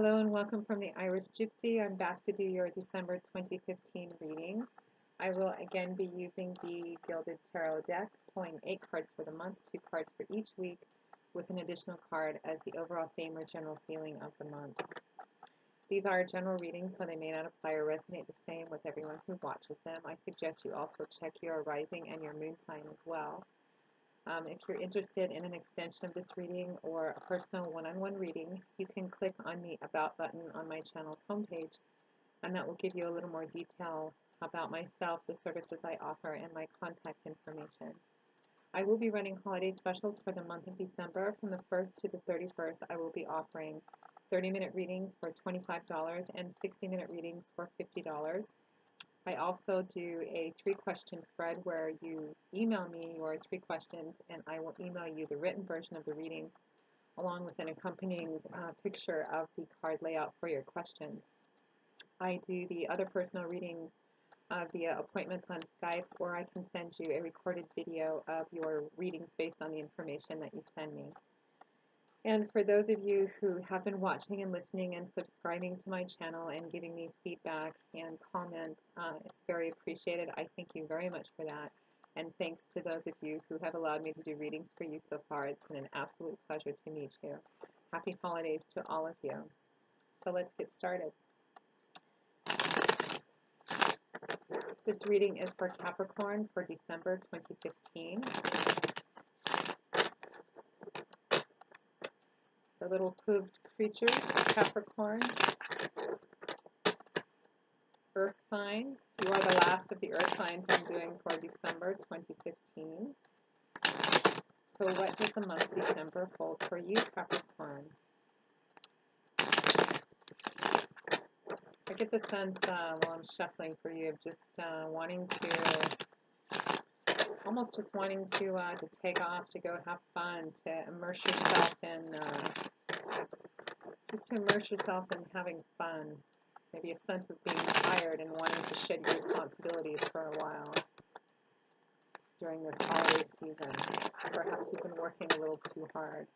Hello and welcome from the Irish Gypsy. I'm back to do your December 2015 reading. I will again be using the Gilded Tarot deck, pulling 8 cards for the month, 2 cards for each week, with an additional card as the overall theme or general feeling of the month. These are general readings, so they may not apply or resonate the same with everyone who watches them. I suggest you also check your rising and your moon sign as well. If you're interested in an extension of this reading or a personal one-on-one reading, you can click on the About button on my channel's homepage, and that will give you a little more detail about myself, the services I offer, and my contact information. I will be running holiday specials for the month of December. From the 1st to the 31st, I will be offering 30-minute readings for $25 and 60-minute readings for $50. I also do a 3-question spread where you email me your 3 questions and I will email you the written version of the reading along with an accompanying picture of the card layout for your questions. I do the other personal reading via appointments on Skype, or I can send you a recorded video of your readings based on the information that you send me. And for those of you who have been watching and listening and subscribing to my channel and giving me feedback and comments, it's very appreciated. I thank you very much for that. And thanks to those of you who have allowed me to do readings for you so far. It's been an absolute pleasure to meet you. Happy holidays to all of you. So let's get started. This reading is for Capricorn for December 2015. The little poofed creatures, Capricorn, Earth signs. You are the last of the Earth signs I'm doing for December 2015. So what does the month of December hold for you, Capricorn? I get the sense while I'm shuffling for you of just wanting to take off, to go have fun, to immerse yourself in having fun. Maybe a sense of being tired and wanting to shed your responsibilities for a while during this holiday season. Perhaps you've been working a little too hard.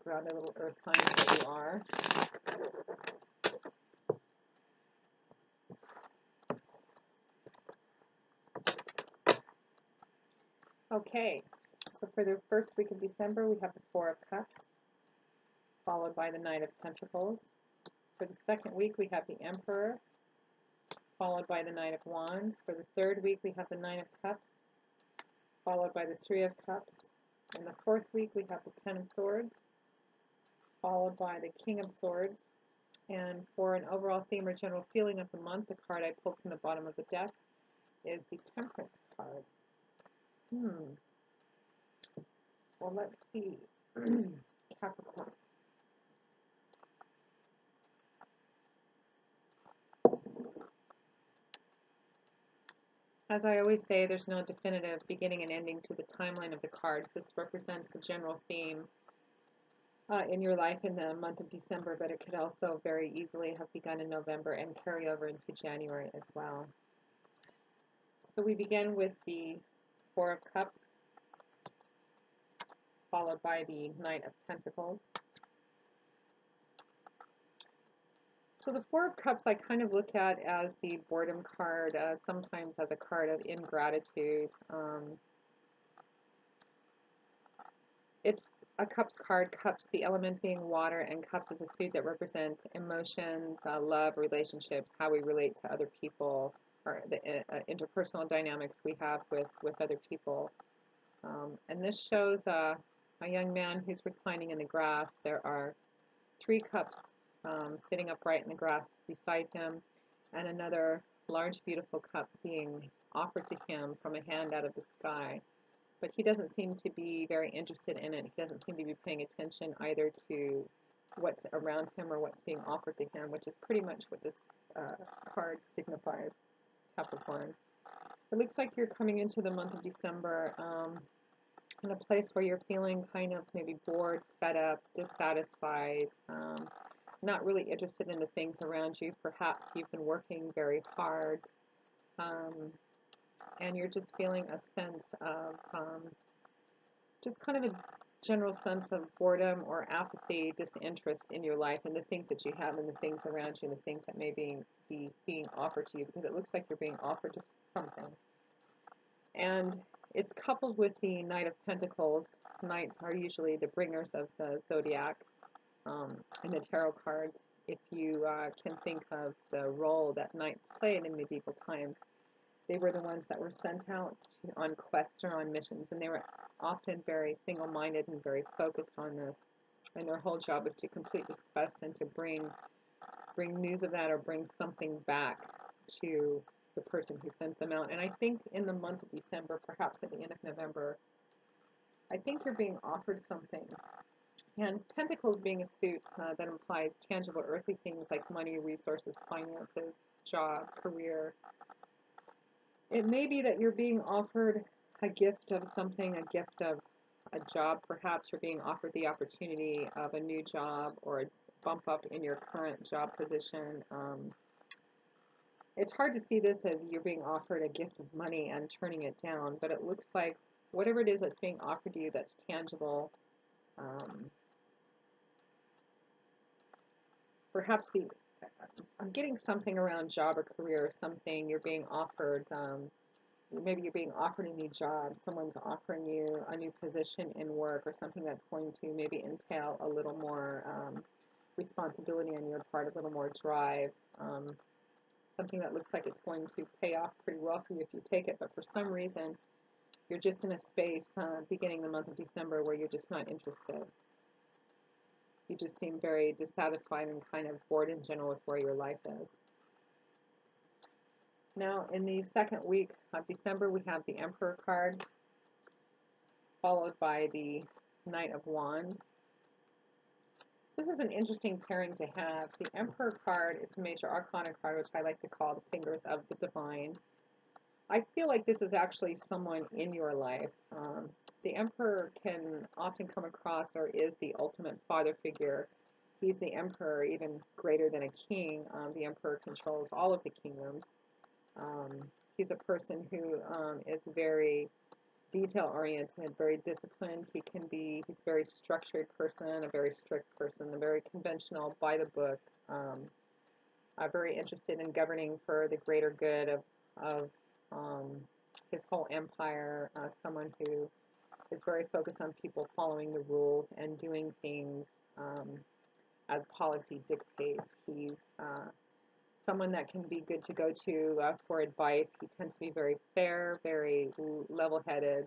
Grab a little earth sign that you are. Okay, so for the first week of December, we have the Four of Cups, followed by the Knight of Pentacles. For the second week, we have the Emperor, followed by the Knight of Wands. For the third week, we have the Nine of Cups, followed by the Three of Cups. In the fourth week, we have the Ten of Swords, followed by the King of Swords. And for an overall theme or general feeling of the month, the card I pulled from the bottom of the deck is the Temperance card. Well, let's see. Capricorn. As I always say, there's no definitive beginning and ending to the timeline of the cards. This represents the general theme in your life in the month of December, but it could also very easily have begun in November and carry over into January as well. So we begin with the Four of Cups, followed by the Knight of Pentacles. So the Four of Cups I kind of look at as the boredom card, sometimes as a card of ingratitude. It's a Cups card, Cups, the element being water, and Cups is a suit that represents emotions, love, relationships, how we relate to other people, or the interpersonal dynamics we have with other people. And this shows a young man who's reclining in the grass. There are 3 cups sitting upright in the grass beside him, and another large, beautiful cup being offered to him from a hand out of the sky. But he doesn't seem to be very interested in it. He doesn't seem to be paying attention either to what's around him or what's being offered to him, which is pretty much what this card signifies, Capricorn. It looks like you're coming into the month of December in a place where you're feeling kind of maybe bored, fed up, dissatisfied, not really interested in the things around you. Perhaps you've been working very hard, and you're just feeling a sense of just kind of general sense of boredom or apathy, disinterest in your life and the things that you have and the things around you and the things that may be being offered to you, because it looks like you're being offered to something. And it's coupled with the Knight of Pentacles. Knights are usually the bringers of the zodiac in the tarot cards. If you can think of the role that knights played in medieval times, they were the ones that were sent out on quests or on missions, and they were often very single-minded and very focused on this. And their whole job was to complete this quest and to bring news of that or bring something back to the person who sent them out. And I think in the month of December, perhaps at the end of November, I think you're being offered something. And Pentacles being a suit that implies tangible earthly things like money, resources, finances, job, career. It may be that you're being offered a gift of something, a gift of a job. Perhaps you're being offered the opportunity of a new job or a bump up in your current job position. It's hard to see this as you're being offered a gift of money and turning it down, but it looks like whatever it is that's being offered to you that's tangible, perhaps I'm getting something around job or career, something you're being offered. Maybe you're being offered a new job. Someone's offering you a new position in work or something that's going to maybe entail a little more responsibility on your part, a little more drive. Something that looks like it's going to pay off pretty well for you if you take it, but for some reason you're just in a space beginning the month of December where you're just not interested. You just seem very dissatisfied and kind of bored in general with where your life is. Now, in the second week of December, we have the Emperor card, followed by the Knight of Wands. This is an interesting pairing to have. The Emperor card, it's a major arcana card, which I like to call the fingers of the divine. I feel like this is actually someone in your life. The Emperor can often come across or is the ultimate father figure. He's the Emperor, even greater than a king. The Emperor controls all of the kingdoms. He's a person who is very detail-oriented, very disciplined. He's a very structured person, a very strict person, a very conventional, by the book, very interested in governing for the greater good of his whole empire, someone who is very focused on people following the rules and doing things as policy dictates. He's someone that can be good to go to for advice. He tends to be very fair, very level-headed,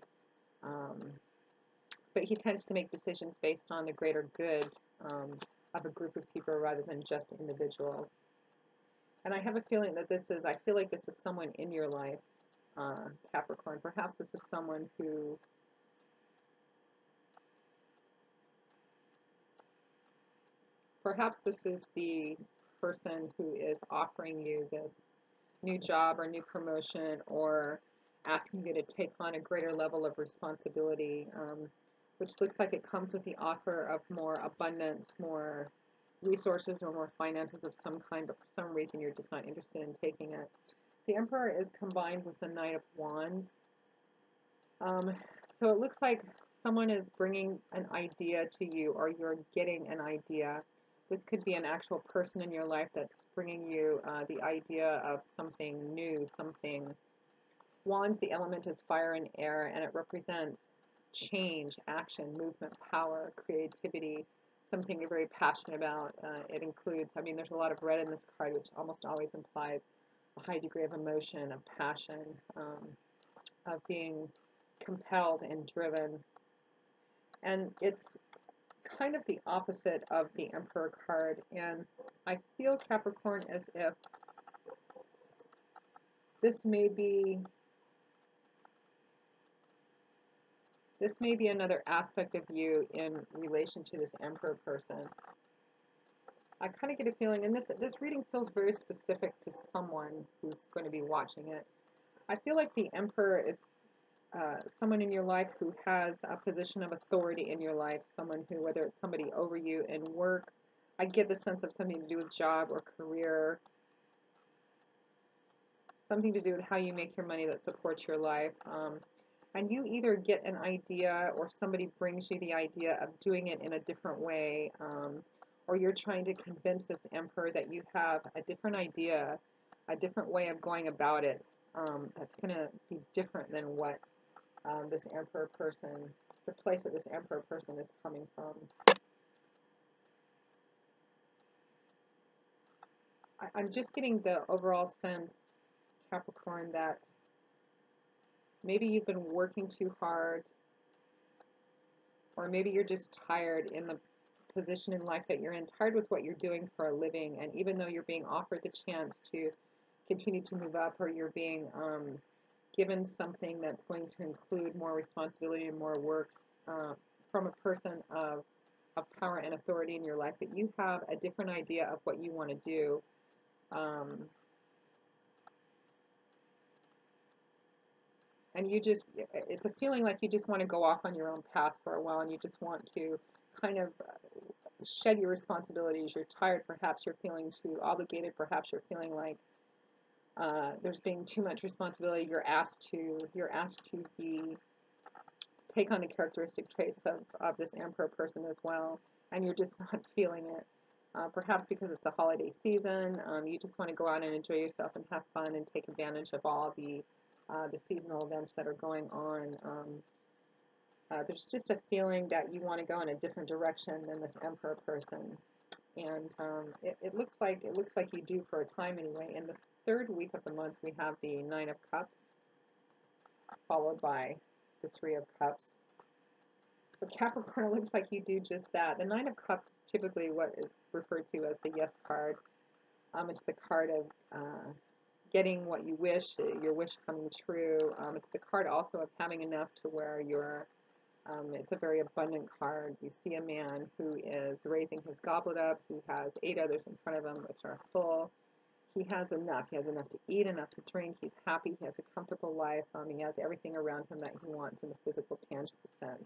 but he tends to make decisions based on the greater good of a group of people rather than just individuals. And I have a feeling that I feel like this is someone in your life, Capricorn. Perhaps this is someone who perhaps this is the person who is offering you this new job or new promotion or asking you to take on a greater level of responsibility, which looks like it comes with the offer of more abundance, more resources, or more finances of some kind, but for some reason you're just not interested in taking it. The Emperor is combined with the Knight of Wands. So it looks like someone is bringing an idea to you, or you're getting an idea. This could be an actual person in your life that's bringing you the idea of something new, something. Wands, the element is fire and air, and it represents change, action, movement, power, creativity, something you're very passionate about. It includes, there's a lot of red in this card, which almost always implies a high degree of emotion, of passion, of being compelled and driven. And it's kind of the opposite of the Emperor card. And I feel, Capricorn, as if this may be another aspect of you in relation to this Emperor person. I kind of get a feeling, and this reading feels very specific to someone who's going to be watching it. I feel like the Emperor is someone in your life who has a position of authority in your life, someone who, whether it's somebody over you in work, I get the sense of something to do with job or career, something to do with how you make your money that supports your life. and you either get an idea or somebody brings you the idea of doing it in a different way, or you're trying to convince this emperor that you have a different idea, a different way of going about it, that's going to be different than what this emperor person, the place that this emperor person is coming from. I'm just getting the overall sense, Capricorn, that maybe you've been working too hard, or maybe you're just tired in the position in life that you're in, tired with what you're doing for a living, and even though you're being offered the chance to continue to move up, or you're being given something that's going to include more responsibility and more work from a person of power and authority in your life, that you have a different idea of what you want to do. And you just, it's a feeling like you just want to go off on your own path for a while, and you just want to kind of shed your responsibilities. You're tired, perhaps you're feeling too obligated, perhaps you're feeling like there's being too much responsibility. You're asked to be take on the characteristic traits of this emperor person as well, and you're just not feeling it. Perhaps because it's the holiday season, you just want to go out and enjoy yourself and have fun and take advantage of all the seasonal events that are going on. There's just a feeling that you want to go in a different direction than this emperor person, and it looks like you do for a time anyway. In the third week of the month, we have the Nine of Cups, followed by the Three of Cups. So Capricorn, it looks like you do just that. The Nine of Cups is typically what is referred to as the Yes card. It's the card of getting what you wish, your wish coming true. It's the card also of having enough to where you're, it's a very abundant card. You see a man who is raising his goblet up. He has 8 others in front of him, which are full. He has enough. He has enough to eat, enough to drink. He's happy. He has a comfortable life. He has everything around him that he wants in the physical, tangible sense.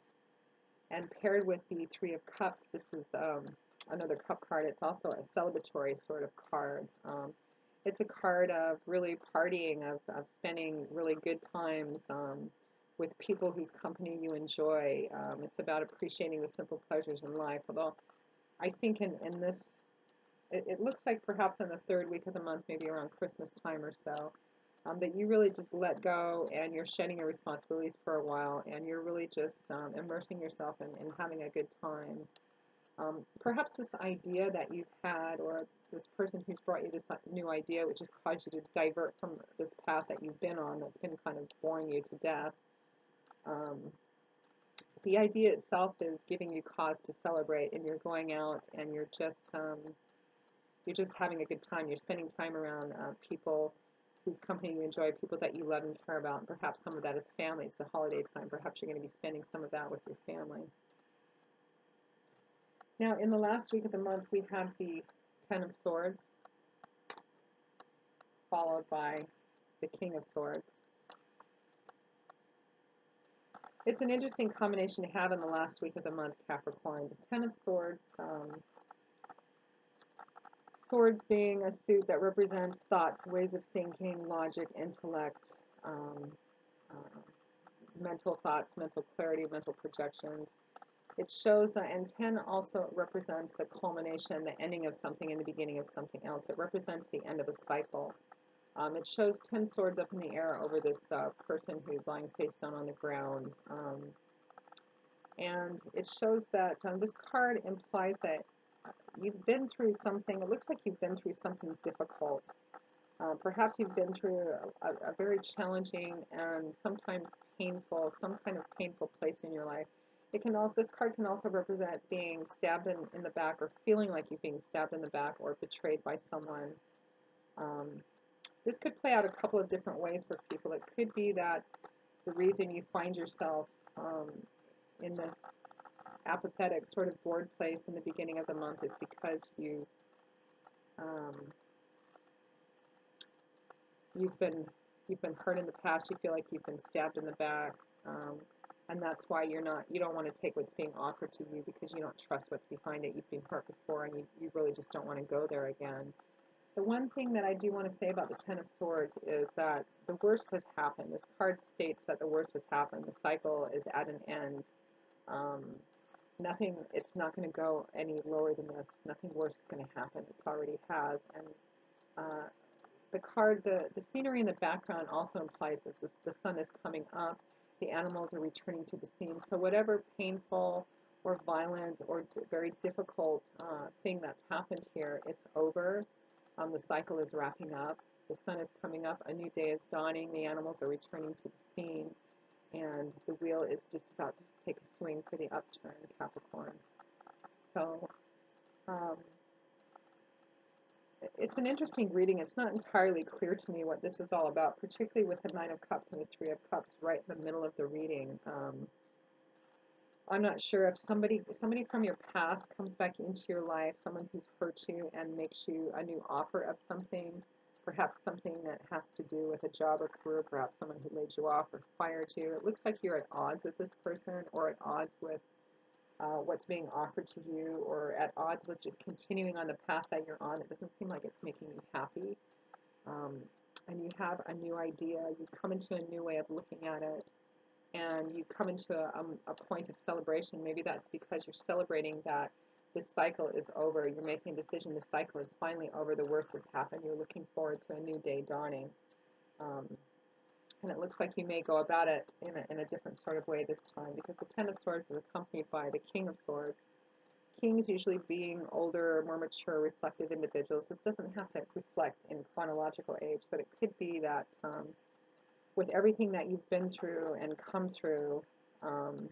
And paired with the Three of Cups, this is another cup card. It's also a celebratory sort of card. It's a card of really partying, of spending really good times with people whose company you enjoy. It's about appreciating the simple pleasures in life. Although I think in this, it looks like perhaps in the third week of the month, maybe around Christmas time or so, that you really just let go and you're shedding your responsibilities for a while, and you're really just immersing yourself in having a good time. Perhaps this idea that you've had, or this person who's brought you this new idea, which has caused you to divert from this path that you've been on, that's been kind of boring you to death. Um, the idea itself is giving you cause to celebrate, and you're going out and you're just having a good time. You're spending time around people whose company you enjoy, people that you love and care about. And perhaps some of that is family. It's the holiday time. Perhaps you're going to be spending some of that with your family. Now, in the last week of the month, we have the Ten of Swords, followed by the King of Swords. It's an interesting combination to have in the last week of the month, Capricorn. The Ten of Swords, swords being a suit that represents thoughts, ways of thinking, logic, intellect, um, uh, mental thoughts, mental clarity, mental projections. It shows, and 10 also represents the culmination, the ending of something and the beginning of something else. It represents the end of a cycle. It shows 10 swords up in the air over this person who's lying face down on the ground. And it shows that this card implies that you've been through something. It looks like you've been through something difficult. Perhaps you've been through a very challenging and sometimes painful, some kind of painful place in your life. It can also, this card can also represent being stabbed in the back, or feeling like you're being stabbed in the back or betrayed by someone. This could play out a couple of different ways for people. It could be that the reason you find yourself in this apathetic, sort of bored place in the beginning of the month is because um, you've been hurt in the past. You feel like you've been stabbed in the back, and that's why you don't want to take what's being offered to you, because you don't trust what's behind it. You've been hurt before, and you really just don't want to go there again. The one thing that I do want to say about the Ten of Swords is that the worst has happened. This card states that the worst has happened. The cycle is at an end. Um, Nothing, it's not going to go any lower than this. Nothing worse is going to happen. It already has. And uh, the card, the scenery in the background also implies that the sun is coming up. The animals are returning to the scene. So whatever painful or violent or very difficult thing that's happened here, it's over. The cycle is wrapping up. The sun is coming up. A new day is dawning. The animals are returning to the scene. And the wheel is just about to take a swing for the upturn, Capricorn. So um, it's an interesting reading. It's not entirely clear to me what this is all about, particularly with the Nine of Cups and the Three of Cups right in the middle of the reading. I'm not sure if somebody from your past comes back into your life, someone who's hurt you and makes you a new offer of something, perhaps something that has to do with a job or career, perhaps someone who laid you off or fired you. It looks like you're at odds with this person or at odds with what's being offered to you or at odds with just continuing on the path that you're on. It doesn't seem like it's making you happy. Um, and you have a new idea. You come into a new way of looking at it and you come into a point of celebration. Maybe that's because you're celebrating that this cycle is over. You're making a decision. The cycle is finally over. The worst has happened. You're looking forward to a new day dawning. Um, and it looks like you may go about it in a different sort of way this time because the Ten of Swords is accompanied by the King of Swords. Kings usually being older, more mature, reflective individuals. This doesn't have to reflect in chronological age, but it could be that with everything that you've been through and come through, um,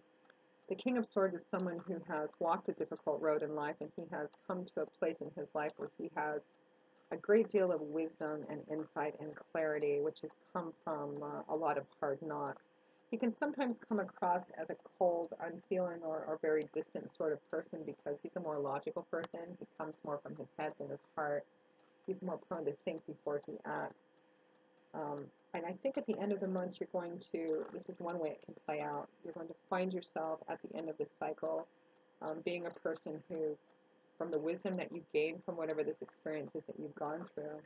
the King of Swords is someone who has walked a difficult road in life and he has come to a place in his life where he has a great deal of wisdom and insight and clarity, which has come from a lot of hard knocks. He can sometimes come across as a cold, unfeeling, or very distant sort of person because he's a more logical person. He comes more from his head than his heart. He's more prone to think before he acts. And I think at the end of the month, you're going to, this is one way it can play out, you're going to find yourself at the end of this cycle being a person who, from the wisdom that you gain from whatever this experience is that you've gone through,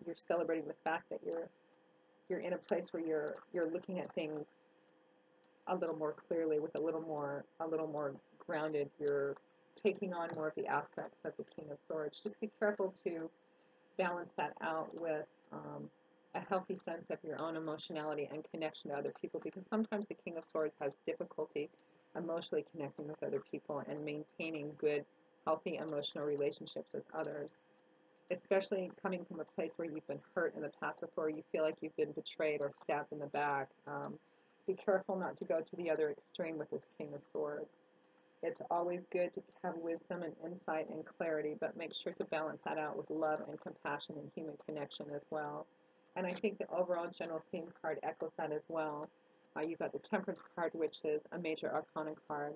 you're celebrating the fact that you're in a place where you're looking at things a little more clearly with a little more grounded. You're taking on more of the aspects of the King of Swords. Just be careful to balance that out with a healthy sense of your own emotionality and connection to other people because sometimes the King of Swords has difficulty emotionally connecting with other people and maintaining good, healthy emotional relationships with others, especially coming from a place where you've been hurt in the past before, you feel like you've been betrayed or stabbed in the back. Be careful not to go to the other extreme with this King of Swords. It's always good to have wisdom and insight and clarity, but make sure to balance that out with love and compassion and human connection as well. And I think the overall general theme card echoes that as well. You've got the Temperance card, which is a major arcana card.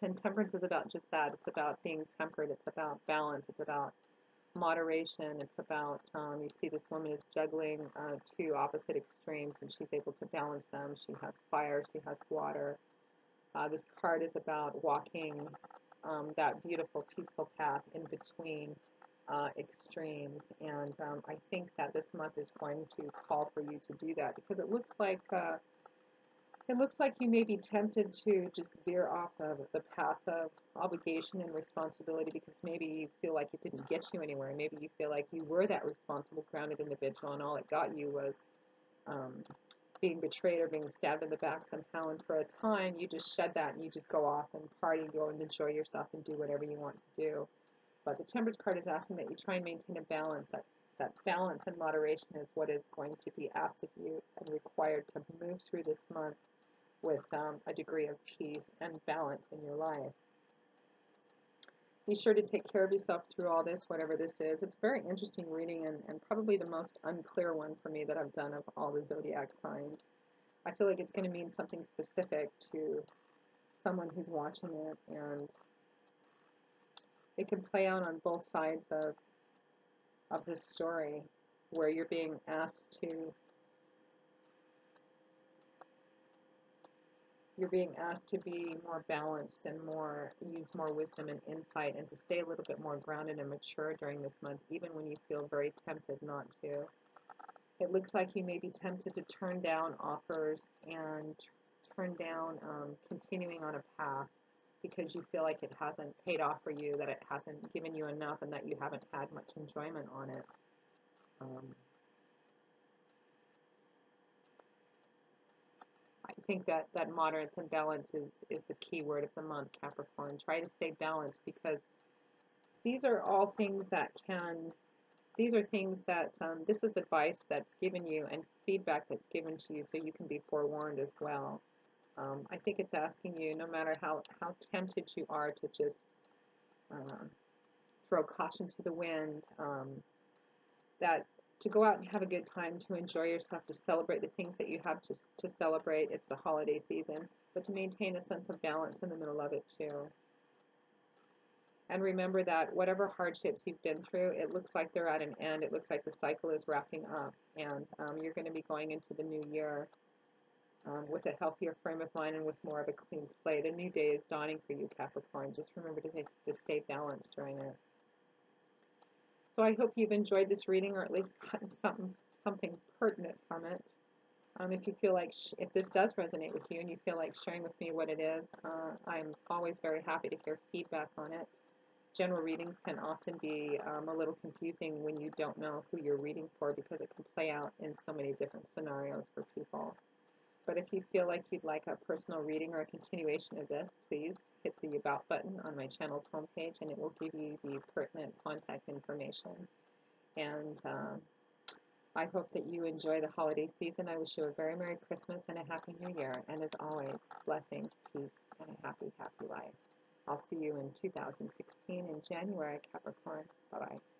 And temperance is about just that. It's about being temperate. It's about balance. It's about moderation. It's about, you see this woman is juggling two opposite extremes and she's able to balance them. She has fire. She has water. This card is about walking that beautiful, peaceful path in between extremes. And I think that this month is going to call for you to do that because it looks like you may be tempted to just veer off of the path of obligation and responsibility because maybe you feel like it didn't get you anywhere. Maybe you feel like you were that responsible, grounded individual, and all it got you was um, being betrayed or being stabbed in the back somehow. And for a time, you just shed that and you just go off and party, go and enjoy yourself and do whatever you want to do. But the Temperance card is asking that you try and maintain a balance. That balance and moderation is what is going to be asked of you and required to move through this month with a degree of peace and balance in your life. Be sure to take care of yourself through all this, whatever this is. It's a very interesting reading and probably the most unclear one for me that I've done of all the zodiac signs. I feel like it's going to mean something specific to someone who's watching it, and it can play out on both sides of this story where you're being asked to you're being asked to be more balanced and use more wisdom and insight and to stay a little bit more grounded and mature during this month, even when you feel very tempted not to. It looks like you may be tempted to turn down offers and turn down continuing on a path because you feel like it hasn't paid off for you, that it hasn't given you enough, and that you haven't had much enjoyment on it. Um, I think that moderance and balance is the key word of the month, Capricorn. Try to stay balanced because these are all things that can, these are things that, this is advice that's given you and feedback that's given to you so you can be forewarned as well. I think it's asking you, no matter how tempted you are to just uh, throw caution to the wind, that to go out and have a good time, to enjoy yourself, to celebrate the things that you have to celebrate. It's the holiday season, but to maintain a sense of balance in the middle of it too. And remember that whatever hardships you've been through, it looks like they're at an end. It looks like the cycle is wrapping up, and you're going to be going into the new year with a healthier frame of mind and with more of a clean slate. A new day is dawning for you, Capricorn. Just remember to stay balanced during it. So I hope you've enjoyed this reading, or at least gotten something pertinent from it. If you feel like if this does resonate with you and you feel like sharing with me what it is, I'm always very happy to hear feedback on it. General readings can often be a little confusing when you don't know who you're reading for because it can play out in so many different scenarios for people. But if you feel like you'd like a personal reading or a continuation of this, please hit the About button on my channel's homepage and it will give you the pertinent contact information. And I hope that you enjoy the holiday season. I wish you a very Merry Christmas and a Happy New Year. And as always, blessings, peace, and a happy, happy life. I'll see you in 2016 in January, Capricorn. Bye-bye.